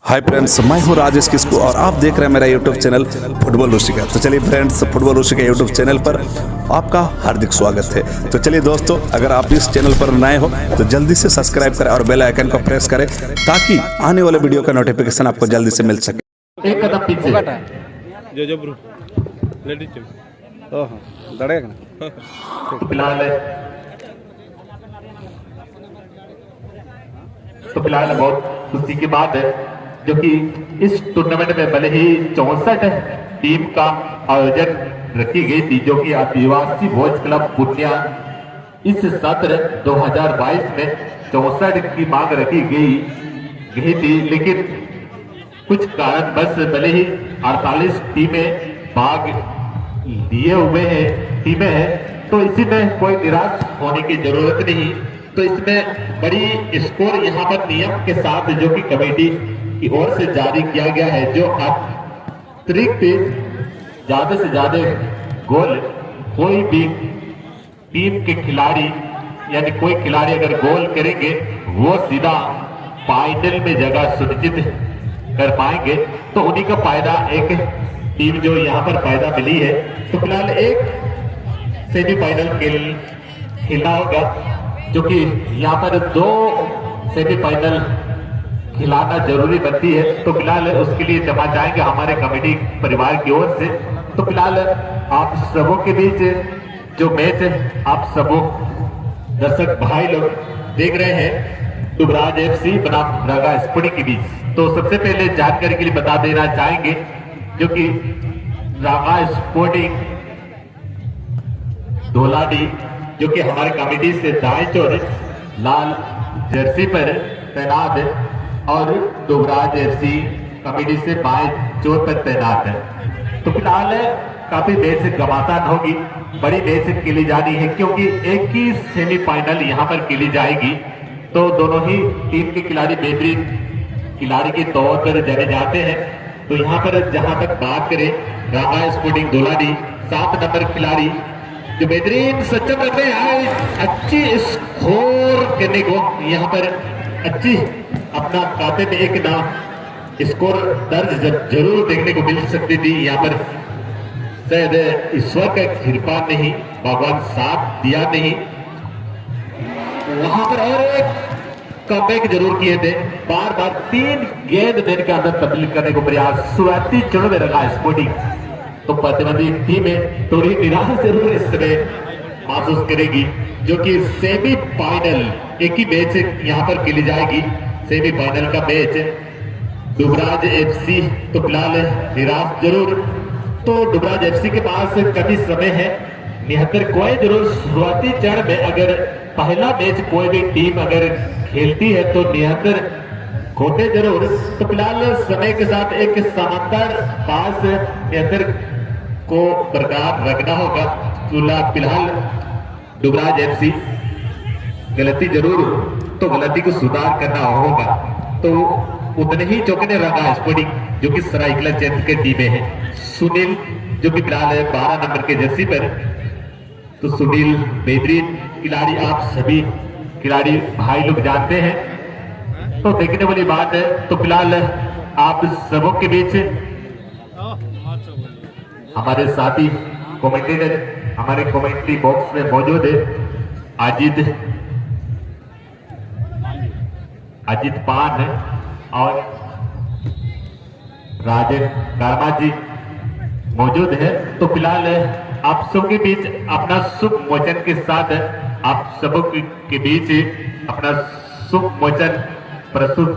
Hi friends, मैं हूं राजेश किस्कू और आप देख रहे हैं मेरा यूट्यूब चैनल फुटबॉल ऋषिका। तो चलिए friends, football Rishika YouTube channel पर आपका हार्दिक स्वागत है। तो चलिए दोस्तों, अगर आप इस चैनल पर नए हो तो जल्दी से सब्सक्राइब करें और बेल आइकन को प्रेस करें ताकि आने वाले वीडियो का नोटिफिकेशन आपको जल्दी से मिल सके। एक कदम पीछे जो ब्रो लेडीज टीम तो फिलहाल बहुत खुशी की बात है जो कि इस टूर्नामेंट में भले ही 64 टीम का आयोजन रखी गई थी, जो कि आदिवासी बॉयज क्लब पूर्णिया इस सत्र 2022 में 64 की मांग रखी गई थी, लेकिन कुछ कारण बस भले ही 48 टीमें भाग लिए हुए हैं टीमें हैं, तो इसी में कोई निराश होने की जरूरत नहीं। तो इसमें बड़ी स्कोर यहाँ पर नियम के साथ जो कि कमेटी की ओर से जारी किया गया है, जो अतिरिक्त ज्यादा से ज्यादा गोल कोई भी टीम के खिलाड़ी यानी कोई खिलाड़ी अगर गोल करेंगे वो सीधा फाइनल में जगह सुनिश्चित कर पाएंगे, तो उन्हीं का फायदा एक टीम जो यहाँ पर फायदा मिली है। तो फिलहाल एक सेमीफाइनल खेलना होगा, जो कि यहाँ पर 2 सेमीफाइनल खिलाना जरूरी बनती है। तो फिलहाल उसके लिए जमा जाएंगे हमारे कमेटी परिवार की ओर से। तो फिलहाल आप सबों के बीच जो मैच है आप सबों दर्शक भाई लोग देख रहे हैं दुबराज एफसी बनाम रागा स्पोर्टिंग के बीच। तो सबसे पहले जानकारी के लिए बता देना चाहेंगे जो कि रागा स्पोर्टिंग धोलाडी जो कि हमारे कमेटी से दाएं चोर लाल जर्सी पर तैनात है और दुबराज एफसी कमेटी से बाएं चोर पर तैनात है। तो फिलहाल काफी मैच घमासान होगी, बड़ी मैच खेली जानी है क्योंकि एक ही सेमीफाइनल यहाँ पर खेली जाएगी। तो दोनों ही टीम के खिलाड़ी बेहतरीन खिलाड़ी के तौर पर जाने जाते हैं। तो यहाँ पर जहां तक बात करें रागा स्पोर्टिंग धोलाडी 7 नंबर खिलाड़ी जो बेहतरीन सक्षम रहते हैं अच्छी स्कोर करने को यहाँ पर अच्छी अपना खाते में एक ना स्कोर दर्ज जरूर देखने को मिल सकती थी। यहाँ पर शायद ईश्वर का कृपा नहीं, भगवान साथ दिया नहीं, वहां पर और एक कमबैक जरूर किए थे। बार बार 3 गेंद देने के अंदर तब्दील करने को प्रयास शुरुआती चरणों में रखा स्पोर्टिंग। तो प्रतिद्वंदी टीमें थोड़ी निराश जरूर इस समय महसूस करेगी, जो कि सेमीफाइनल एक ही मैच यहाँ पर खेली जाएगी। सेमीफाइनल का मैच दुबराज एफसी तो फिलहाल निराश जरूर। तो दुबराज एफसी के पास कभी समय है 79 कोई जरूर शुरुआती चरण में अगर पहला मैच कोई भी टीम अगर खेलती है तो 79 खोटे जरूर। तो फिलहाल समय के साथ एक समांतर पास 79 को बरकरार रखना होगा। फिलहाल दुबराज एफसी गलती जरूर तो गलती को सुधार करना होगा। तो उतने ही चौकने रहा स्पोर्टिंग जो कि सरायकला चैन के टीमें हैं। सुनील जो कि फिलहाल 12 नंबर के जर्सी पर। तो सुनील बेहतरीन खिलाड़ी, आप सभी खिलाड़ी भाई लोग जानते हैं, तो देखने वाली बात है। तो फिलहाल आप सबों के बीच हमारे साथी कमेंटेटर हमारे कमेंट्री बॉक्स में मौजूद है अजित पान और राजन वर्मा जी मौजूद है। तो फिलहाल आप सबके बीच अपना शुभ मोचन के साथ आप सबों के बीच अपना शुभ मोचन प्रस्तुत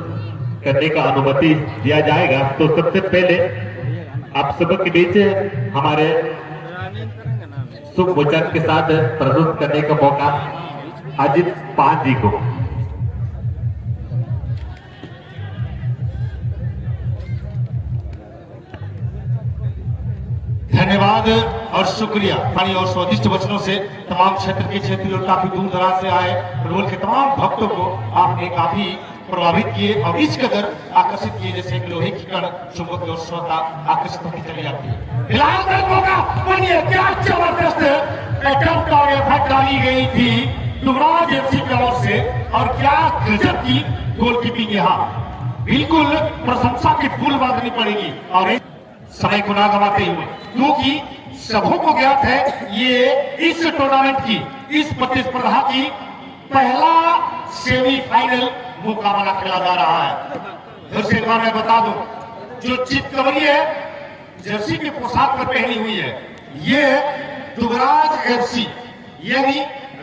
करने का अनुमति दिया जाएगा। तो सबसे पहले आप सबों के बीच हमारे शुभ मोचन के साथ प्रस्तुत करने का मौका अजित पान जी को। धन्यवाद और शुक्रिया पानी और स्वादिष्ट वचनों से तमाम क्षेत्र के क्षेत्रीय और काफी दूर दराज से आए फुटबॉल के तमाम भक्तों को आपने काफी प्रभावित किए और इस कदर आकर्षित किए जैसे एक लोहे की कण चुंबक की ओर श्रोता आकर्षित होती चली जाती है। फिलहाल क्या जबरदस्त अटेम्प्ट और एफर्ट डाली गई थी दुबराज एफसी की ओर से और क्या गजब की गोलकीपिंग यहाँ बिल्कुल प्रशंसा की फूल बांधनी पड़ेगी। और इस समय को ना गवाते हुए, क्योंकि सबों को ज्ञात है ये इस टूर्नामेंट की, इस प्रतिस्पर्धा की पहला सेमीफाइनल मुकाबला खेला जा रहा है। फिर से एक बार मैं बता दूं, जो चितकबरी है जर्सी की पोशाक पर पहनी हुई है, ये दुबराज एफसी यानी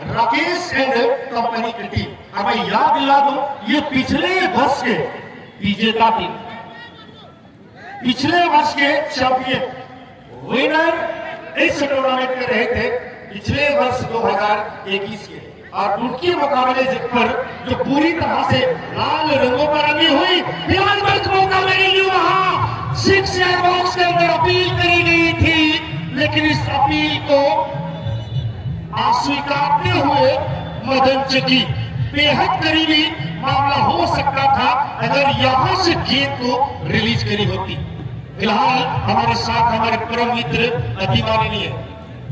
राकेश एंड कंपनी की टीम। अब मैं याद दिला दूं, ये पिछले वर्ष के विजेता टीम, पिछले वर्ष के चैंपियन विनर इस टूर्नामेंट में रहे थे पिछले वर्ष 2021 के। और उनके मुकाबले पर जो पूरी तरह से लाल रंगों पर रंगी हुई फिलहाल मौका मिलेगी, वहां 6 यार्ड बॉक्स के अंदर अपील करी गई थी, लेकिन इस अपील को अस्वीकारते हुए मदन चकी बेहद करीबी मामला हो सकता था अगर यहां से गेंद को रिलीज करी होती। फिलहाल हमारे साथ हमारे परम मित्र अतिमाननीय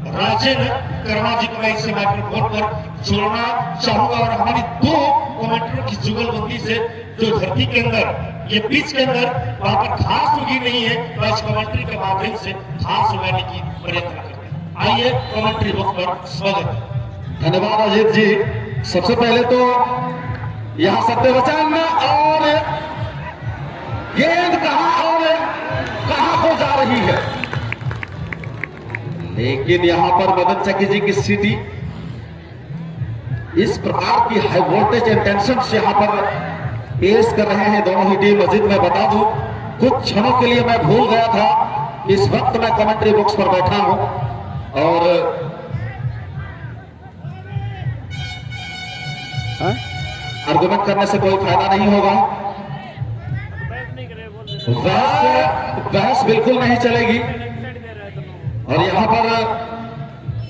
राजन कर्मा जी को मैं इस माइक्रोफोन पर जोड़ना चाहूंगा और हमारी 2 कमेंटरों की जुगलबंदी से जो धरती के अंदर, ये पिच के अंदर वहां पर घास उगी नहीं है, तो इस कमेंट्री के माध्यम से घास उगाने की प्रयत्न करते हैं। आइए कमेंट्री बॉक्स पर स्वागत। धन्यवाद अजीत जी। सबसे पहले तो यहाँ सत्य वचन और गेंद कहां हो जा रही है, लेकिन यहाँ पर मदन चकी जी की सिटी इस प्रकार की हाई वोल्टेज इंटेंशन से यहाँ पर पेश कर रहे हैं दोनों ही टीम। मजीद मैं बता दूं, कुछ क्षणों के लिए मैं भूल गया था, इस वक्त मैं कमेंट्री बॉक्स पर बैठा हूं और आर्गुमेंट करने से कोई फायदा नहीं होगा। बहस बिल्कुल नहीं चलेगी और यहाँ पर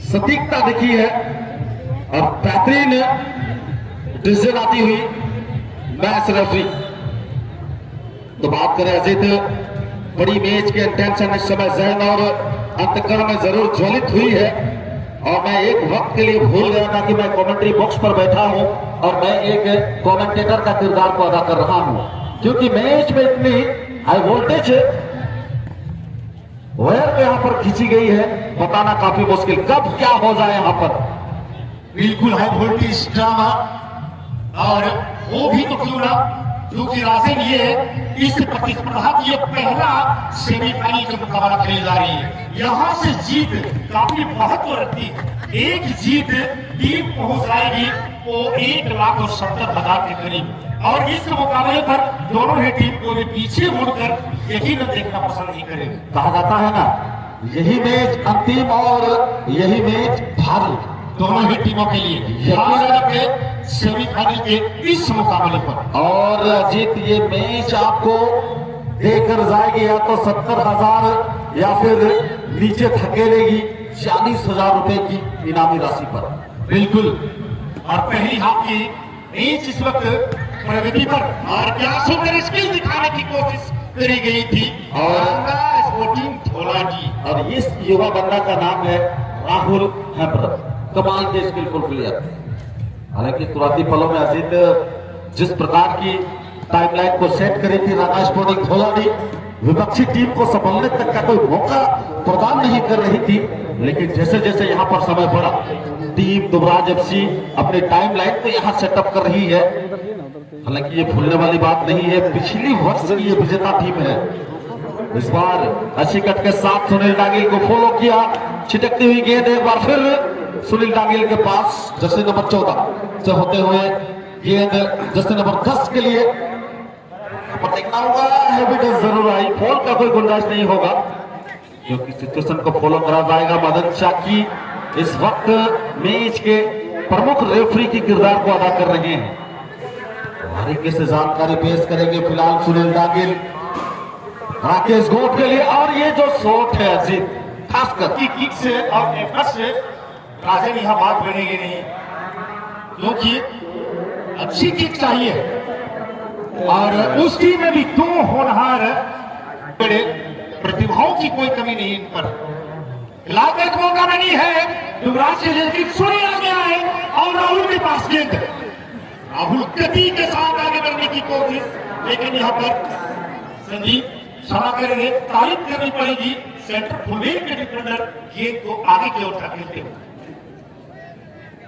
सटीकता दिखी है और बेहतरीन डिसीजन आती हुई मैच रेफरी। तो बात करें अजीत, बड़ी मैच के इंटेंशन इस समय जहन और अंतकरण में जरूर ज्वलित हुई है और मैं एक वक्त के लिए भूल गया था कि मैं कमेंट्री बॉक्स पर बैठा हूं और मैं एक कमेंटेटर का किरदार को अदा कर रहा हूं, क्योंकि मैच में इतनी हाई वोल्टेज वायर यहाँ पर खींची गई है, बताना काफी मुश्किल कब क्या हो जाए यहाँ पर। बिल्कुल हाई वोल्टेज ड्रामा, और वो भी तो क्यों ना, क्योंकि राजन ये इस प्रतिस्पर्धा की ये पहला सेमीफाइनल का मुकाबला खेली जा रही है। यहाँ से जीत काफी महत्व रखती है। एक जीत टीम पहुंच जाएगी वो 1,70,000 के करीब, और इस मुकाबले पर दोनों ही टीम को भी पीछे मुड़कर यही न देखना पसंद नहीं करेंगे। कहा जाता है ना, यही मैच अंतिम और यही मैच भारी, दोनों ही टीमों के लिए सेमीफाइनल के इस मुकाबले पर। और अजीत ये मैच आपको देकर जाएगी या तो 70,000 या फिर नीचे धकेलेगी 40,000 रुपए की इनामी राशि पर। बिल्कुल, और पहली हाफ की मैच इस वक्त प्रगति पर, और क्या सुंदर स्किल दिखाने की कोशिश करी गई थी और स्पोर्टिंग धोला की। और इस युवा बंदा का नाम है राहुल हेम्ब्रम, कमाल के स्किलफुल प्लेयर। हालांकि तुरंती पलों में अजीत जिस प्रकार की टाइमलाइन को सेट करी थी राणा स्पोर्टिंग धोला ने, विपक्षी टीम को संभलने तक का कोई मौका प्रदान नहीं कर रही थी, लेकिन जैसे जैसे यहाँ पर समय बढ़ा टीम दुबराज एफसी अपने टाइमलाइन को यहाँ सेटअप कर रही है। हालांकि ये भूलने वाली बात नहीं है, पिछली वर्ष की ये विजेता टीम है। इस बार अच्छी कट के साथ सुनील डांगिल को फॉलो किया, छिटकती हुई गेंद एक बार फिर सुनील डांगिल के पास जर्सी नंबर 14 से होते हुए गेंद जर्सी नंबर 10 के लिए देखना होगा। एविडेंस जरूर आई, फॉल का कोई गुंजाइश नहीं होगा क्योंकि सिचुएशन को फॉलो करा जाएगा। मदन चाकी इस वक्त मैच के प्रमुख रेफरी की किरदार को अदा कर रहे हैं, बारीकी से जानकारी पेश करेंगे फिलहाल सुनील डांगिल राकेश गोट के लिए। और ये जो शॉट है अजीत, खासकर की किक से और एफर्ट से राजन यहाँ बात बनेगी नहीं, क्योंकि अच्छी किक चाहिए और उस टीम में भी 2 होनहार बड़े प्रतिभाओं की कोई कमी नहीं इन पर। फिलहाल एक मौका नहीं है, युवराज से लेकिन सुनील आ गया है और राहुल के पास गेंद, राहुल गति के साथ आगे बढ़ने की कोशिश, लेकिन यहाँ पर संदीप क्षमा करेंगे, तारीफ करनी पड़ेगी सेंटर फुलबैक के डिफेंडर गेंद को आगे की ओर धकेलते हुए।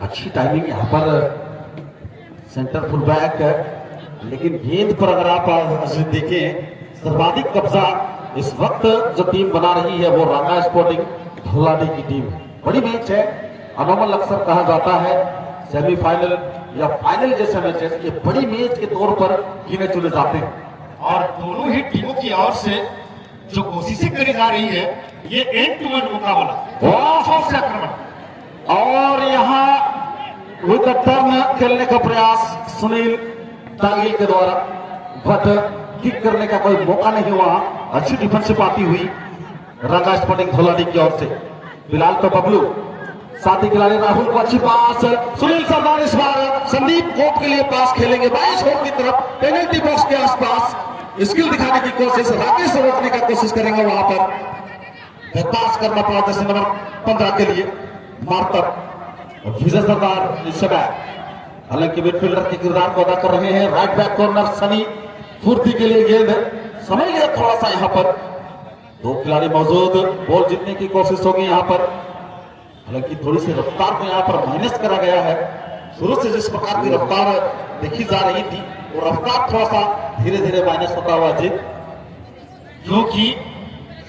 अच्छी टाइमिंग यहाँ पर सेंटर फुलबैक, लेकिन गेंद पर अगर आप देखें सर्वाधिक कब्जा इस वक्त जो टीम बना रही है वो रांगा स्पोर्टिंग धोलाडी की टीम। बड़ी मैच है, अनोमल अक्सर कहा जाता है सेमीफाइनल या फाइनल जैसे मैचेस ये बड़ी मैच के तौर पर गिने चुने जाते हैं। और दोनों ही टीमों की ओर से जो कोशिशें करी जा रही है ये एंड टू एंड मुकाबला से आक्रमण, और यहाँ विद टर्न खेलने का प्रयास सुनील टांगिल के द्वारा, बट किक करने का कोई मौका नहीं हुआ। अच्छी डिफेंसिव आती हुई रांगा स्पोर्टिंग धोलाडी की ओर से। फिलहाल तो बबलू साथी खिलाड़ी राहुल को अच्छी पास, सुनील सरदार इस बार संदीप कोप के लिए पास खेलेंगे 22 होल की तरफ, पेनल्टी बॉक्स के आसपास स्किल दिखाने की कोशिश, राकेश से रोकने का कोशिश करेंगे, वहां पर पास करना पड़ा जैसे नंबर 15 के लिए मार्तर विजय सरदार इस समय हालांकि मिडफील्डर के किरदार को अदा कर रहे हैं। राइट बैक कॉर्नर सनी फुर्ती के लिए गेंद समय लिया थोड़ा सा, यहाँ पर दो खिलाड़ी मौजूद, बॉल जीतने की कोशिश होगी यहाँ पर, हालांकि थोड़ी सी रफ्तार को यहाँ पर माइनस करा गया है। शुरू से जिस प्रकार की रफ्तार देखी जा रही थी वो रफ्तार थोड़ा सा धीरे धीरे माइनस होता हुआ जी, क्योंकि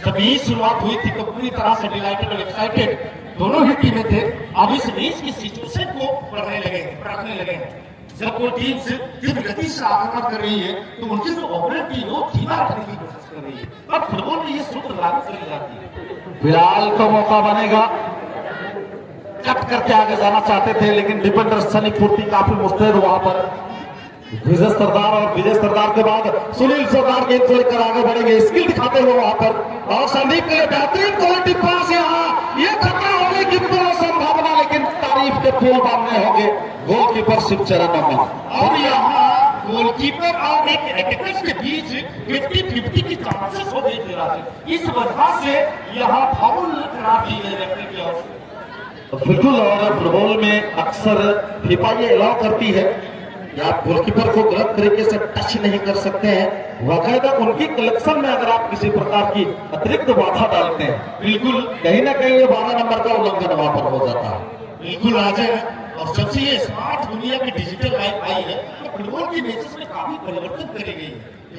जब ये शुरुआत हुई थी तो पूरी तरह से डिलाइटेड और एक्साइटेड दोनों ही टीमें थे। अब इस मैच की सिचुएशन को पढ़ने लगे हैं। जब वो टीम से तीव्र गति से आक्रमण कर रही है तो उनकी जो ओपोनेंट टीम वो धीमा रखने की कोशिश कर रही है। अब फुटबॉल में ये सूत्र लागू करी जाती है। फिलहाल तो मौका बनेगा, कट करके आगे जाना चाहते थे लेकिन डिफेंडर सनी फुर्ती काफी मुस्तैद वहां पर। विजय सरदार और विजय सरदार के बाद सुनील सरदार गेंद को लेकर आगे बढ़ेंगे, स्किल दिखाते हुए वहां पर, और संदीप के लिए बेहतरीन क्वालिटी पास, यहाँ ये खतरा होने की पूरी संभावना, लेकिन तारीफ के फूल बांधने होंगे गोलकीपर शिवचरण अमन। और यहाँ गोलकीपर और एक अटैकर के बीच 50-50 की चांसेस हो गई थी। इस वजह से यहाँ फाउल करा दी गई रेफरी की ओर से। बिल्कुल, और फुटबॉल में अक्सर फीफा ये अलाउ करती है कि आप गोलकीपर को गलत तरीके से टच नहीं कर सकते हैं। बाकायदा उनकी कलेक्शन में अगर आप किसी प्रकार की अतिरिक्त बाधा डालते हैं, बिल्कुल कहीं ना कहीं ये 12 नंबर का उल्लंघन वहां पर हो जाता है। बिल्कुल राजे, और जब से ये स्मार्ट दुनिया की डिजिटल लाइफ आई है तो फुटबॉल की मैचेस में काफी परिवर्तन करी गई है।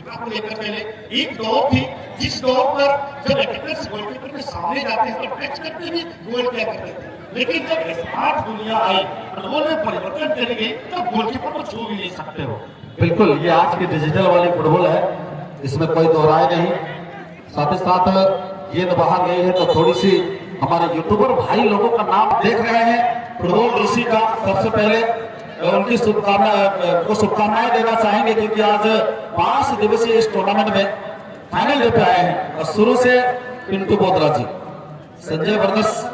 को लेकर पहले एक दौर थी जिस दौर पर जब अटैकर्स गोलकीपर के सामने जाते हैं तो टच करके भी गोल किया करते थे, लेकिन जब स्मार्ट दुनिया आई, फुटबॉल में परिवर्तन करी गई, तब गोलकीपर को छू भी नहीं सकते हो। बिल्कुल, ये आज की डिजिटल वाली फुटबॉल है, इसमें कोई दो राय नहीं। साथ ही साथ गेंद बाहर गई है तो थोड़ी सी हमारे यूट्यूबर भाई लोगों का नाम देख रहे हैं, फुटबॉल ऋषि का सबसे पहले उनकी शुभकामनाएं देना चाहेंगे, क्योंकि आज 5 दिवसीय इस टूर्नामेंट में फाइनल डे पे आए हैं। और शुरू से पिंटू बोदरा जी, संजय वर्दस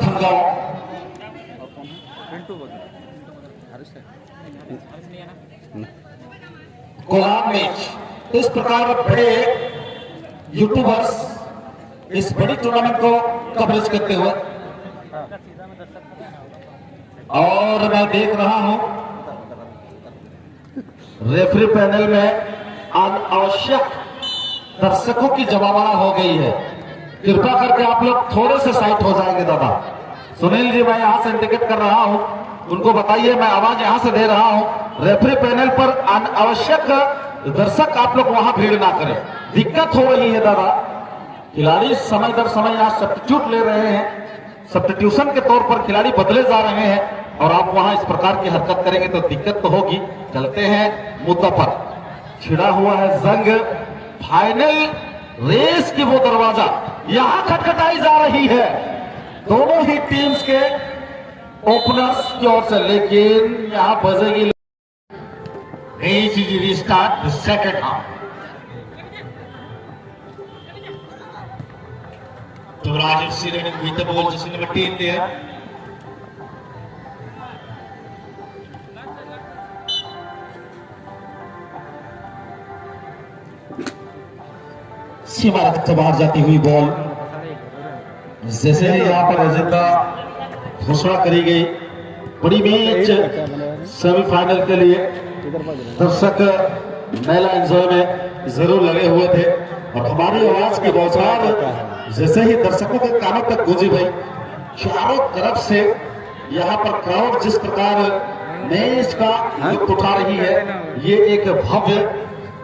धनगांव, कोलाब मैच, तो इस प्रकार बड़े यूट्यूबर्स इस बड़ी टूर्नामेंट को कवरेज करते हुए, और मैं देख रहा हूं रेफरी पैनल में अनावश्यक दर्शकों की जमावड़ा हो गई है। कृपया करके आप लोग थोड़े से साइड हो जाएंगे दादा। सुनील जी, मैं यहां से इंडिकेट कर रहा हूं, उनको बताइए मैं आवाज यहां से दे रहा हूं। रेफरी पैनल पर अनावश्यक दर्शक आप लोग वहां भीड़ ना करें, दिक्कत हो रही है दादा। खिलाड़ी समय दर समय यहाँ सब्स्टिट्यूट ले रहे हैं, सब्स्टिट्यूशन के तौर पर खिलाड़ी बदले जा रहे हैं, और आप वहां इस प्रकार की हरकत करेंगे तो दिक्कत तो होगी। चलते हैं मुद्दा पर। छिड़ा हुआ है जंग, फाइनल रेस की वो दरवाजा यहां खटखटाई जा रही है दोनों ही टीम्स के ओपनर्स की ओर से, लेकिन यहां बजेगी रीस्टार्ट द सेकंड हाफ। तो राजेश सिंह ने with the ball, just number 10 there. सीमा रख से बाहर जाती हुई बॉल, जैसे ही यहाँ पर एजेंडा घोषणा करी गई, बड़ी मैच सेमीफाइनल के लिए दर्शक मेला एंजॉय में जरूर लगे हुए थे और हमारी आवाज की बौछार जैसे ही दर्शकों के कानों तक गूंजी भाई, चारों तरफ से यहाँ पर क्राउड जिस प्रकार मैच का लुत्फ उठा रही है, ये एक भव्य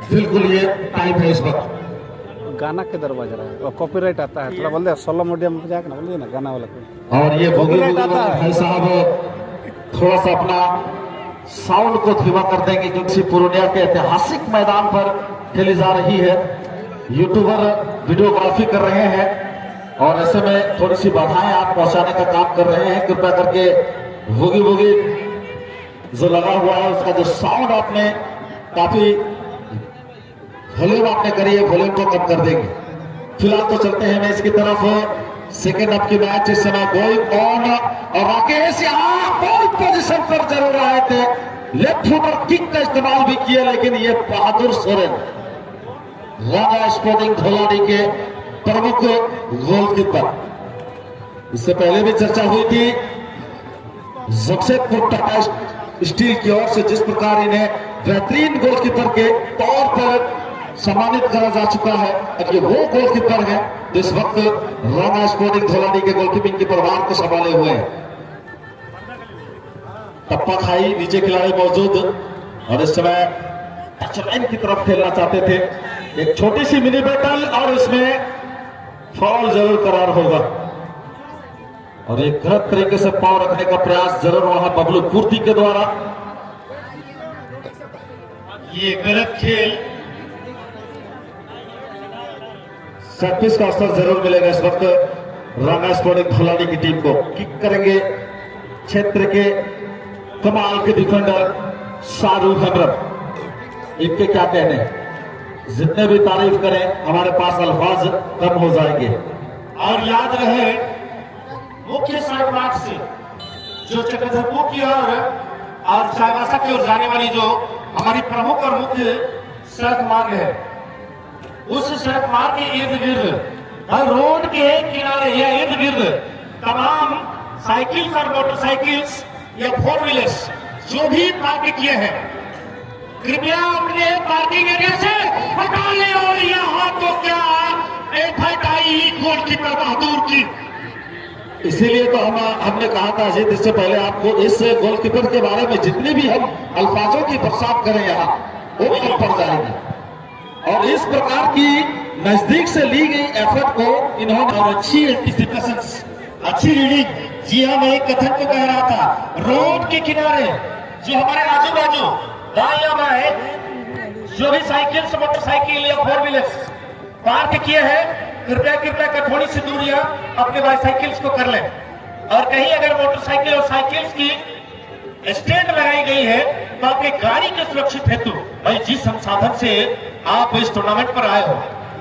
बिल्कुल ये टाइम है इस वक्त। गाना के दरवाजा रहा है और कॉपीराइट आता है, थोड़ा बोल दे सोलो मीडियम में जाके ना बोलिए ना गाना वाला को। और ये भोगी Copyright आता है। भाई साहब थोड़ा सा अपना साउंड को धीमा कर देंगे क्योंकि पूर्णिया के ऐतिहासिक मैदान पर खेली जा रही है। यूट्यूबर वीडियोग्राफी कर रहे हैं और ऐसे में थोड़ी सी बाधाएं आप पहुंचाने का काम कर रहे हैं। कृपया करके भोगी भोगी जो लगा हुआ है उसका जो साउंड आपने काफी वॉल्यूम आपने करी है, वॉल्यूम को कम कर देंगे। फिलहाल तो चलते हैं मैच की तरफ। सेकेंड हाफ की मैच इस समय गोइंग ऑन और राकेश यहाँ बॉल पोजीशन पर जरूर आए थे, लेफ्ट फुटर किक का इस्तेमाल भी किया, लेकिन ये बहादुर सोरेन राणा स्पोर्टिंग धोलानी के प्रमुख गोलकीपर, इससे पहले भी चर्चा हुई थी जमशेदपुर टाटा स्टील की ओर से जिस प्रकार इन्हें बेहतरीन गोलकीपर के तौर पर सम्मानित करा जा चुका है। अब ये वो गोलकीपर है जो इस वक्त राणा स्पोर्टिंग धोलानी के गोलकीपिंग के परिवार को संभाले हुए हैं। टप्पा खाई नीचे खिलाड़ी मौजूद और इस समय टचलाइन की तरफ खेलना चाहते थे। एक छोटी सी मिनी बैटल और इसमें फाउल जरूर करार होगा और एक गलत तरीके से पांव रखने का प्रयास जरूर वहां बबलू पूर्ति के द्वारा। ये गलत खेल, सेट पीस का असर जरूर मिलेगा इस वक्त राणा स्पोर्टिंग धोलानी की टीम को। किक करेंगे क्षेत्र के कमाल के डिफेंडर शाहरुख हमरत। इनके क्या कहने, जितने भी तारीफ करें हमारे पास अल्फाज कम हो जाएंगे। और याद रहे मुख्य सड़क मार्ग से जो चक्रधरपुर की और चाईबासा की ओर जाने वाली जो हमारी प्रमुख और मुख्य सड़क मार्ग है, उस सड़क मार्ग के इर्द गिर्द और रोड के किनारे या इर्द गिर्द तमाम साइकिल्स और मोटरसाइकिल्स या फोर व्हीलर्स जो भी पार्क किए हैं, कृपया अपने पार्किंग एरिया से हटा लें। और यहाँ तो क्या एफर्ट आई गोलकीपर बहादुर की। इसीलिए तो हमने कहा था अजीत, इससे पहले आपको इस गोलकीपर के बारे में जितने भी हम अल्फाजों की बरसात करें यहाँ वो कम पड़ जाएगी। और इस प्रकार की नजदीक से ली गई एफर्ट को इन्होंने और अच्छी एंटिसिपेशन, अच्छी रीडिंग। जी हाँ, मैं एक कथन को कह रहा था, रोड के किनारे जो हमारे आजू बाजू दाएं बाएं जो भी साइकिल्स मोटरसाइकिल या फोर व्हीलर्स पार्क किए हैं, कृपया कर थोड़ी सी दूरियां अपने बाइसाइकिल्स को कर लें। और कहीं अगर मोटरसाइकिल और साइकिल्स की स्टैंड लगाई गई है तो आपकी गाड़ी के सुरक्षित हेतु, भाई जिस संसाधन से आप इस टूर्नामेंट पर आए हो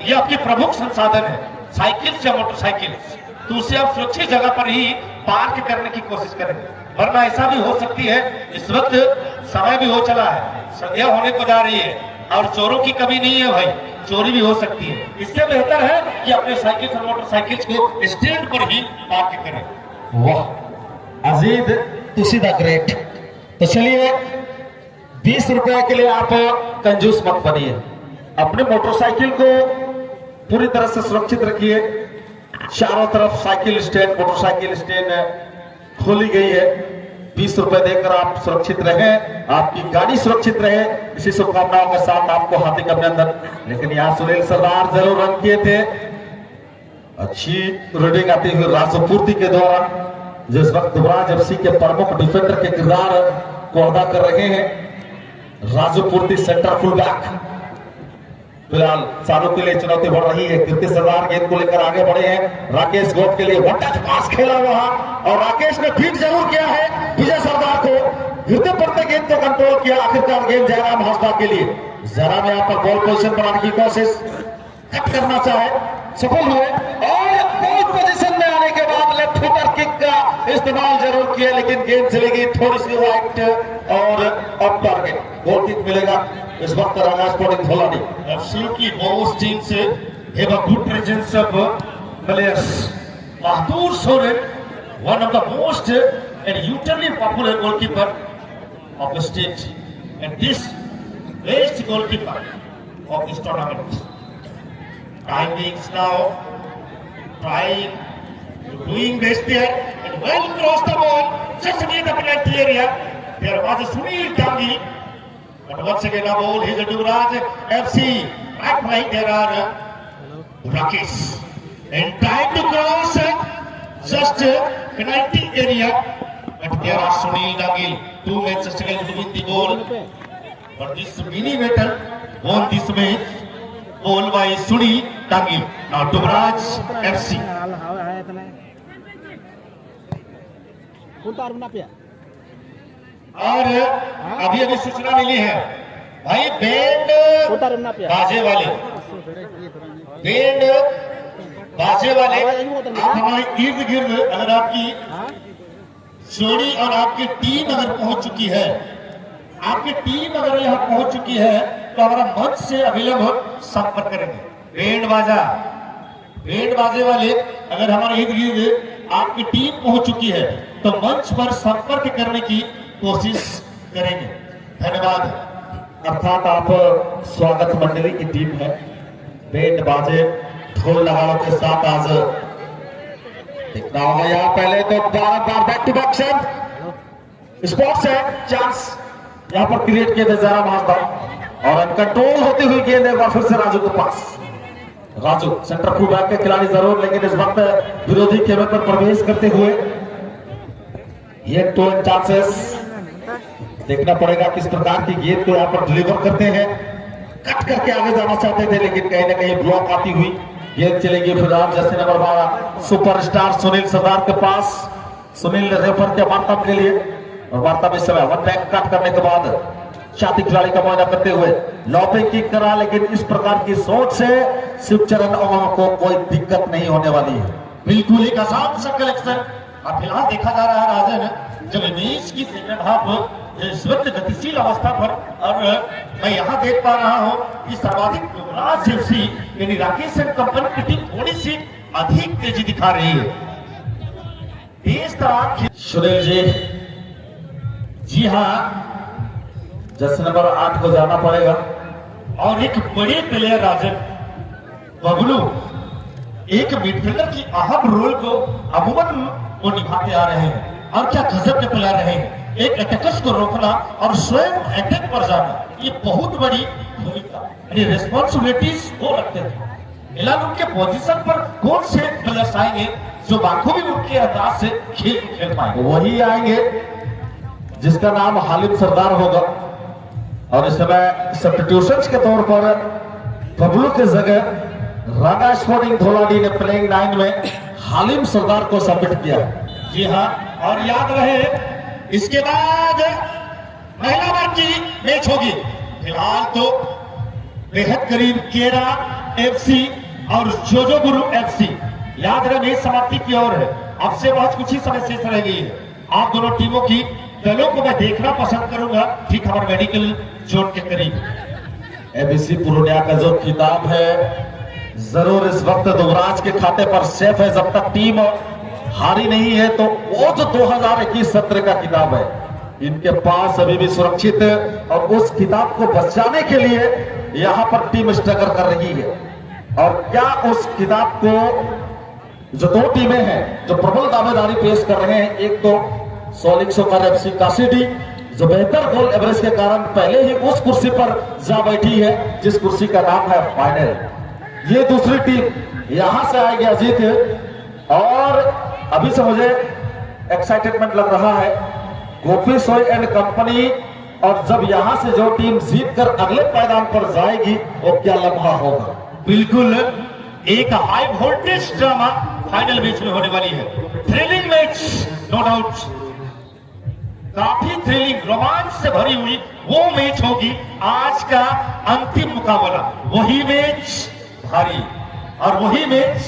ये आपकी प्रमुख संसाधन है, साइकिल्स या मोटरसाइकिल्स, तो उसे आप सुरक्षित जगह पर ही पार्क करने की कोशिश करें। वरना ऐसा भी हो सकती है, इस वक्त समय भी हो चला है, संध्या होने को जा रही है और चोरों की कमी नहीं है भाई, चोरी भी हो सकती है। इससे बेहतर है कि अपने साइकिल और मोटरसाइकिल्स को स्टैंड पर ही पार्क करें। वाह अजीत तुसी द ग्रेट। तो चलिए 20 रुपए के लिए आप कंजूस मत बनिए, अपने मोटरसाइकिल को पूरी तरह से सुरक्षित रखिए। चारों तरफ साइकिल स्टैंड मोटरसाइकिल स्टैंड खोली गई है, 20 रुपए देकर आप सुरक्षित रहें, आपकी गाड़ी सुरक्षित रहे, इसी शुभकामनाओं के साथ आपको हार्दिक अभिनंदन। लेकिन यहाँ सुनील सरदार जरूर रन किए थे, अच्छी रीडिंग आती हुई राजपूर्ति के द्वारा, जिस वक्त युवराज एफसी के प्रमुख डिफेंडर के किरदार को अदा कर रहे हैं। राजपूर्ति सेंटर फुल बैक, फिलहाल चारों के लिए चुनौती बढ़ रही है। कीर्ति सरदार गेंद को लेकर आगे बढ़े हैं, राकेश गोप के लिए वन टच पास खेला वहां और राकेश ने फीड जरूर किया है विजय सरदार को, गिरते पड़ते गेंद को कंट्रोल किया। आखिरकार गेंद जयराम हंसदा के लिए, जयराम यहाँ पर बॉल पोजीशन बनाने की कोशिश कट करना चाहे, सफल हुए और बॉल पोजीशन में आने के बाद लेफ्ट फुटर किक का इस्तेमाल जरूर किया, लेकिन गेंद चली गई थोड़ी सी वाइट और ऑफ टारगेट। गोल किक मिलेगा इस वक्त Rana sporting Dholani. Absolutely, both teams have a good presence of players. Bahadur Soren, one of the most and utterly popular goalkeeper of the state and this best goalkeeper of this tournament. Time beings now, trying, doing best there, and well crossed the ball, just near the penalty area. There was a Sunil Tangi, but once again a ball is a Duvraj FC. Right, there are Rakesh. And trying to cross just penalty area, but there are Sunil Dagil. 2 men struggle to win the goal, but this mini battle won this match. Goal by Sunil Dagil. Now Duvraj FC. और अभी सूचना मिली है भाई, band बाजे वाले, band बाजे वाले आप हमारे इर्द गिर्द, अगर आपकी जोड़ी और आपकी टीम अगर पहुंच चुकी है, आपकी टीम अगर यहाँ पहुंच चुकी है, तो हमारा मंच से अवेलेबल संपर्क करेंगे। बैंड बाजे वाले अगर हमारे इर्द गिर्द आपकी टीम पहुंच चुकी है, तो मंच पर संपर्क करने की कोशिश करेंगे। धन्यवाद। अर्थात आप स्वागत मंडली की टीम है, बैंड बाजे ढोल लगाओ के साथ आज देखना होगा। यहाँ पहले तो bar back to back shot spots है, चांस यहाँ पर क्रिएट किए थे जरा माजदा और कंट्रोल होती हुई गेंद एक बार फिर से राजू के पास। राजू सेंटर फुल बैक के खिलाड़ी जरूर, लेकिन इस वक्त विरोधी खेमे पर प्रवेश करते हुए ये 2 चांसेस देखना पड़ेगा किस प्रकार की गेंद को यहाँ पर डिलीवर करते हैं। कट करके आगे जाना चाहते थे, लेकिन कहीं ना कहीं ब्लॉक आती हुई गेंद चलेगी फिलहाल जैसे नंबर 12 सुपरस्टार सुनील सरदार के पास। सुनील रेफर के वार्ता के लिए, और वार्ता में समय 1 बैक कट करने के बाद छाती खिलाड़ी का मुआयना करते हुए लॉपिंग किक करा, लेकिन इस प्रकार की सोच से शिवचरण को कोई दिक्कत नहीं होने वाली है। बिल्कुल एक आसान सा कलेक्शन। अब फिलहाल देखा जा रहा है राजन, जब मैच की सेकंड हाफ इस वक्त गतिशील अवस्था पर, और मैं यहाँ देख पा रहा हूँ कि सर्वाधिक युवराज एफसी यानी राकेश एंड कंपनी की टीम थोड़ी सी अधिक तेजी दिखा रही है। इस तरह सुनील जी हाँ, जैसे नंबर 8 को जाना पड़ेगा, और एक बड़े प्लेयर राजन बबलू एक मिडफील्डर की अहम रोल को अमूमन वो निभाते आ रहे हैं, और क्या गजब के प्लेयर रहे हैं। एक अटैकर्स को रोकना और स्वयं अटैक पर जाना, ये बहुत बड़ी भूमिका यानी रिस्पॉन्सिबिलिटीज वो रखते थे। फिलहाल उनके पोजीशन पर कौन से प्लेयर्स आएंगे जो बाखूबी उनके अंदाज से खेल पाएंगे? वही आएंगे जिसका नाम हालिम सरदार होगा, और इस समय सब्स्टिट्यूशंस के तौर पर बबलू की जगह राणा स्पोर्टिंग धोलाडी ने प्लेइंग 9 में हालिम सरदार को सबमिट किया। जी हाँ, और याद रहे इसके बाद महिला वर्ग की मैच होगी। फिलहाल तो बेहद करीब केरा एफसी और जोजो गुरु एफसी, याद रहे मैच समाप्ति की ओर है। अब से बहुत कुछ ही समय शेष रह गई है। आप दोनों टीमों की दलों को मैं देखना पसंद करूंगा ठीक हमारे मेडिकल जोन के करीब। एबीसी पूर्णिया का जो खिताब है जरूर इस वक्त दुबराज के खाते पर सेफ है, जब तक टीम हारी नहीं है। तो वो जो 2021 सत्र का किताब है इनके पास अभी भी सुरक्षित है, और उस किताब को बचाने के लिए यहां पर टीम स्ट्रगल कर रही है। और क्या उस किताब को जो 2 टीमें हैं जो प्रबल दावेदारी पेश कर रहे हैं, एक तो सोलिक सोकर एफसी काशीडी जो बेहतर गोल एवरेज के कारण पहले ही उस कुर्सी पर जा बैठी है जिस कुर्सी का नाम है फाइनल। ये दूसरी टीम यहां से आएगी अजीत, और अभी से मुझे एक्साइटमेंट लग रहा है गोपी सोई एंड कंपनी, और जब यहां से जो टीम जीत कर अगले पायदान पर जाएगी वो क्या लम्हा होगा। बिल्कुल एक high voltage drama final match में होने वाली है। थ्रिलिंग मैच नो डाउट, काफी थ्रिलिंग रोमांच से भरी हुई वो मैच होगी आज का अंतिम मुकाबला। वही मैच भारी और वही मैच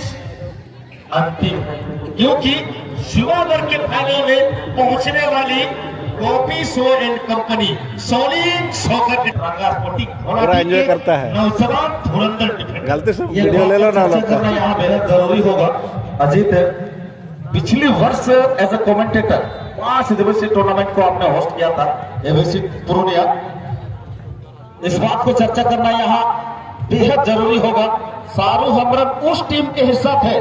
अंतिम, क्योंकि युवा वर्ग के फाइनल में पहुंचने वाली गोपी सो एंड कंपनी सोलिंग सोकर पूरा एंजॉय करता है। नौजवान धुरंधर डिफेंडर, गलती से वीडियो ले लो ना, करना यहाँ बेहद जरूरी होगा। अजीत पिछले वर्ष एज ए कमेंटेटर 5 दिवसीय टूर्नामेंट को आपने होस्ट किया था एबीसी पूर्णिया। इस बात को चर्चा करना यहाँ बेहद जरूरी होगा। शाहरुख हमरन उस टीम के हिस्सा थे,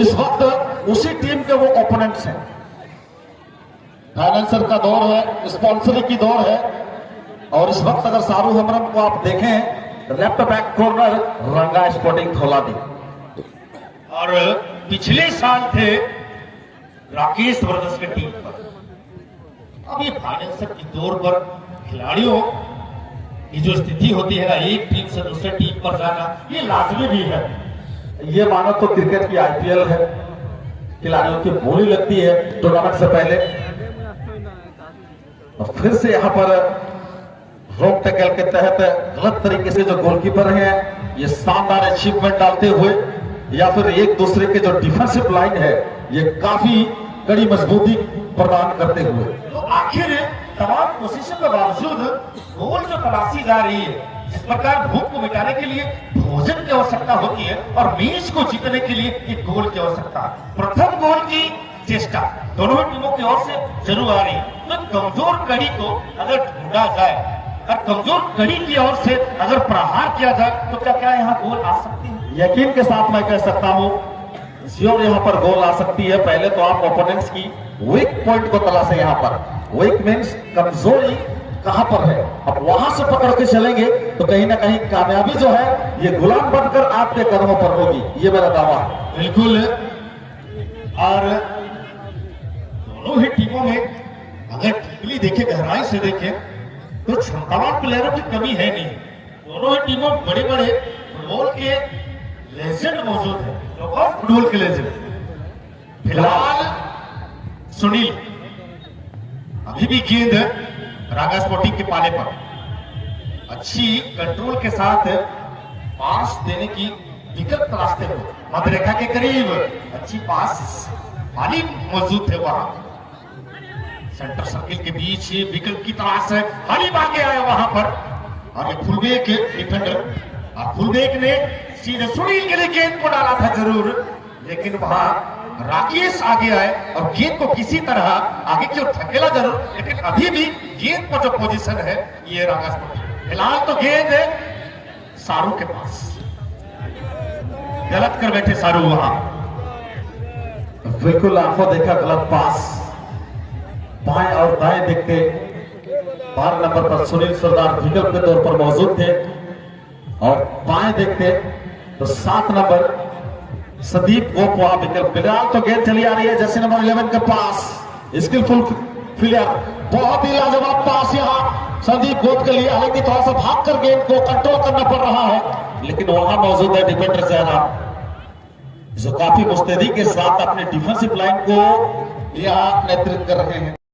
इस वक्त उसी टीम के वो ओपोनेंट्स हैं। फाइनेंसर का दौर है, स्पॉन्सरिंग की दौर है, और इस वक्त अगर शाहरुख हमरन को आप देखें, लेफ्ट बैक कॉर्नर रंगा स्पोर्टिंग धौलादी, और पिछले साल थे राकेश ब्रदर्स की टीम पर। अब ये फाइनेंसर की दौर पर खिलाड़ियों की जो स्थिति होती है ना, एक टीम से दूसरे टीम पर जाना, ये लाजमी भी है। ये मानो तो क्रिकेट की आईपीएल है, खिलाड़ियों की बोली लगती है टूर्नामेंट से पहले, और फिर से यहाँ पर रोक टैकल के तहत गलत तरीके से जो गोलकीपर हैं ये शानदार अचीवमेंट डालते हुए, या फिर एक दूसरे के जो डिफेंसिव लाइन है ये काफी कड़ी मजबूती प्रदान करते हुए, तो आखिर तमाम कोशिशों के बावजूद गोल जो तलाशी जा रही है, जिस प्रकार भूख को मिटाने के लिए भोजन की आवश्यकता होती है और मैच को जीतने के लिए एक गोल की आवश्यकता, प्रथम गोल की चेष्टा दोनों ही टीमों की ओर से जरूर आ रही है। तो कमजोर कड़ी को अगर ढूंढा जाए और कमजोर कड़ी की ओर से अगर प्रहार किया जाए तो क्या यहाँ गोल आ सकती है? यकीन के साथ मैं कह सकता हूं श्योर यहाँ पर गोल आ सकती है। पहले तो आप ओपोनेंट्स की वीक पॉइंट को तलाशें। यहाँ पर वीक मींस कमजोरी कहां पर है, अब वहां से पकड़ के चलेंगे तो कहीं ना कहीं कामयाबी जो है ये गुलाम बनकर आपके कदमों पर होगी, ये मेरा दावा है। बिल्कुल। और दोनों ही टीमों में अगर टीपली देखे, गहराई से देखे तो क्षमतावान प्लेयरों की कमी है नहीं। दोनों ही टीमों में बड़े बड़े फुटबॉल के लेजेंड मौजूद है। और फुटबॉल के लेजेंड फिलहाल सुनील अभी भी गेंद रागा स्पोर्टिंग के पाले पर अच्छी कंट्रोल के साथ पास देने की विकल्प तलाशते हुए मध्य रेखा के करीब अच्छी पास पानी मौजूद थे। वहां सेंटर सर्किल के बीच विकल्प की तलाश है, हालिम आगे आया वहां पर, और ये फुलबैक डिफेंडर और फुलबैक ने सीधे सुनील के लिए गेंद को डाला था जरूर, लेकिन वहां राकेश आगे आए और गेंद को किसी तरह आगे की ओर धकेला जरूर, लेकिन अभी भी गेंद पर जो पोजीशन है ये रागा स्पोर्टिंग। फिलहाल तो गेंद है शाहरुख के पास, गलत कर बैठे शाहरुख वहां। बिल्कुल आंखों देखा गलत पास, बाएं और दाएं देखते 12 नंबर पर सुनील सरदार विकल्प के तौर पर मौजूद थे, और बाएं देखते तो 7 नंबर संदीप गोपवा विकल्प। फिलहाल तो गेंद चली आ रही है जर्सी नंबर 11 के पास, स्किलफुल प्लेयर, बहुत ही लाजवाब पास यहाँ संदीप गोप के लिए, हालांकि थोड़ा सा भागकर गेंद को कंट्रोल करना पड़ रहा है, लेकिन वहां मौजूद है डिफेंडर जयराम जो काफी मुस्तैदी के साथ अपने डिफेंसिव लाइन को यहाँ नेतृत्व कर रहे हैं।